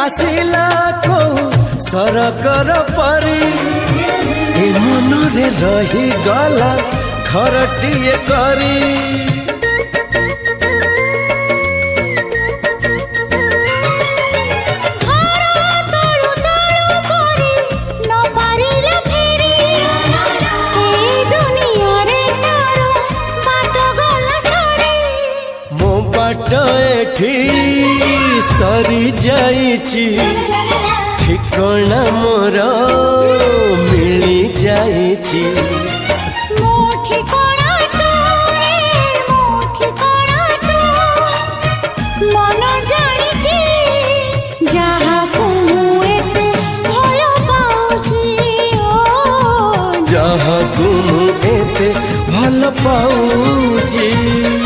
आसिला को सरकर परी ए मनरे रही गला घरटिए करी सरी जाइची ठिकाना मोर मिली जाइची मन जानिची जहाको एते भल पाउची जहाको एते भल पाउची।